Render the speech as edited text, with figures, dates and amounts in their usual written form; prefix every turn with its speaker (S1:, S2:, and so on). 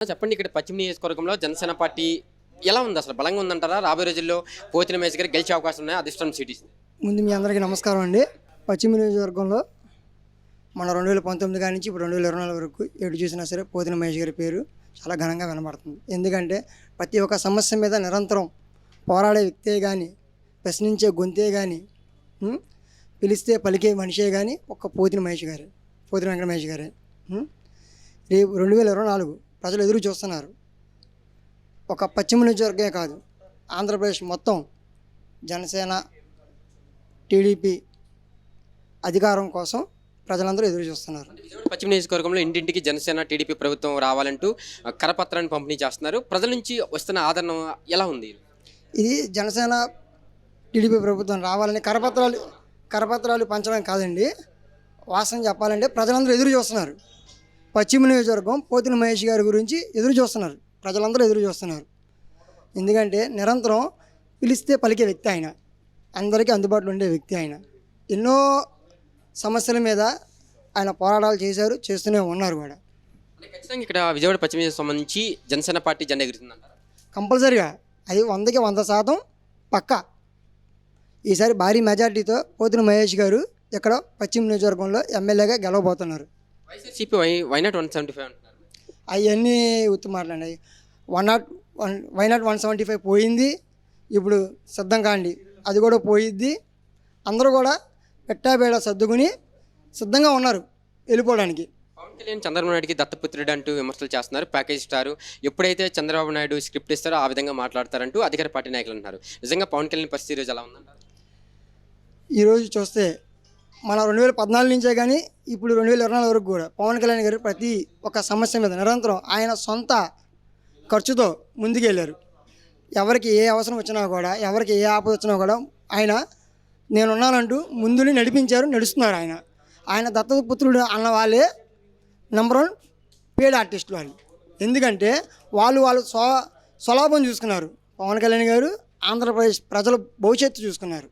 S1: చెప్పండి, ఇక్కడ పశ్చిమ నియోజకవర్గంలో జనసేన పార్టీ ఎలా ఉంది? అసలు బలంగా ఉందంటారా? రాబోయే రోజుల్లో పోతిన మేజ్ గారు గెలిచే అవకాశం ఉన్నాయి అధిష్టానం సిటీస్?
S2: ముందు మీ అందరికీ నమస్కారం అండి. పశ్చిమ నియోజకవర్గంలో మన 2019 కాడి నుంచి ఇప్పుడు 2024 వరకు ఎటు చూసినా సరే పోతిన మహేష్ గారి పేరు చాలా ఘనంగా వినబడుతుంది. ఎందుకంటే ప్రతి ఒక్క సమస్య మీద నిరంతరం పోరాడే వ్యక్తే కానీ, ప్రశ్నించే గొంతే కానీ, పిలిస్తే పలికే మనిషే కానీ ఒక్క పోతిన మహేష్ గారే, పోతిన వెంకట మహేష్ గారే. రేపు 2024 ప్రజలు ఎదురు చూస్తున్నారు. ఒక పశ్చిమ నియోజకవర్గమే కాదు, ఆంధ్రప్రదేశ్ మొత్తం జనసేన టీడీపీ అధికారం కోసం ప్రజలందరూ ఎదురు చూస్తున్నారు.
S1: విజయవాడ పశ్చిమ నియోజకవర్గంలో ఇంటింటికి జనసేన టీడీపీ ప్రభుత్వం రావాలంటూ కరపత్రాన్ని పంపిణీ చేస్తున్నారు. ప్రజల నుంచి వస్తున్న ఆదరణ ఎలా ఉంది?
S2: ఇది జనసేన టీడీపీ ప్రభుత్వం రావాలని కరపత్రాలు పంచడం కాదండి, వాస్తవం చెప్పాలంటే ప్రజలందరూ ఎదురు చూస్తున్నారు. పశ్చిమ నియోజకవర్గం పోతిన మహేష్ గారి గురించి ఎదురు చూస్తున్నారు, ప్రజలందరూ ఎదురు చూస్తున్నారు. ఎందుకంటే నిరంతరం పిలిస్తే పలికే వ్యక్తి ఆయన, అందరికీ అందుబాటులో ఉండే వ్యక్తి ఆయన. ఎన్నో సమస్యల మీద ఆయన పోరాటాలు చేశారు, చేస్తూనే ఉన్నారు కూడా.
S1: ఖచ్చితంగా ఇక్కడ విజయవాడ పశ్చిమ నియోజకవర్గం సంబంధించి జనసేన పార్టీ జెండా ఎగురుతుందంటారు?
S2: కంపల్సరీగా అది 100కి 100% పక్కా. ఈసారి భారీ మెజార్టీతో పోతిన మహేష్ గారు ఇక్కడ పశ్చిమ నియోజకవర్గంలో ఎమ్మెల్యేగా గెలవబోతున్నారు.
S1: వైసీపీ వైనాట్ 175 అంటున్నారు.
S2: అవన్నీ ఉత్తు మాట్లాడినాయి. 175 పోయింది, ఇప్పుడు సిద్ధం కాండి అది కూడా పోయిద్ది. అందరూ కూడా పెట్టాబేడ సర్దుకుని సిద్ధంగా ఉన్నారు వెళ్ళిపోవడానికి.
S1: పవన్ కళ్యాణ్ చంద్రబాబు నాయుడుకి దత్తపుత్రుడు అంటూ విమర్శలు చేస్తున్నారు. ప్యాకేజ్ ఇస్తారు, ఎప్పుడైతే చంద్రబాబు నాయుడు స్క్రిప్ట్ ఇస్తారో ఆ విధంగా మాట్లాడతారంటూ అధికార పార్టీ నాయకులు అంటున్నారు. నిజంగా పవన్ కళ్యాణ్ పరిస్థితి ఈరోజు ఎలా ఉందంటారు?
S2: ఈరోజు చూస్తే మన 2014 నుంచే కానీ ఇప్పుడు 2024 వరకు కూడా పవన్ కళ్యాణ్ గారు ప్రతి ఒక్క సమస్య మీద నిరంతరం ఆయన సొంత ఖర్చుతో ముందుకెళ్ళారు. ఎవరికి ఏ అవసరం వచ్చినా కూడా, ఎవరికి ఏ ఆపద వచ్చినా కూడా ఆయన నేనున్నానంటూ ముందుని నడుస్తున్నారు. ఆయన దత్తపుత్రుడు అన్న వాళ్ళే నెంబర్ 1 పేడ్ ఆర్టిస్టులు వాళ్ళు. ఎందుకంటే వాళ్ళు స్వలాభం చూసుకున్నారు. పవన్ కళ్యాణ్ గారు ఆంధ్రప్రదేశ్ ప్రజల భవిష్యత్తు చూసుకున్నారు.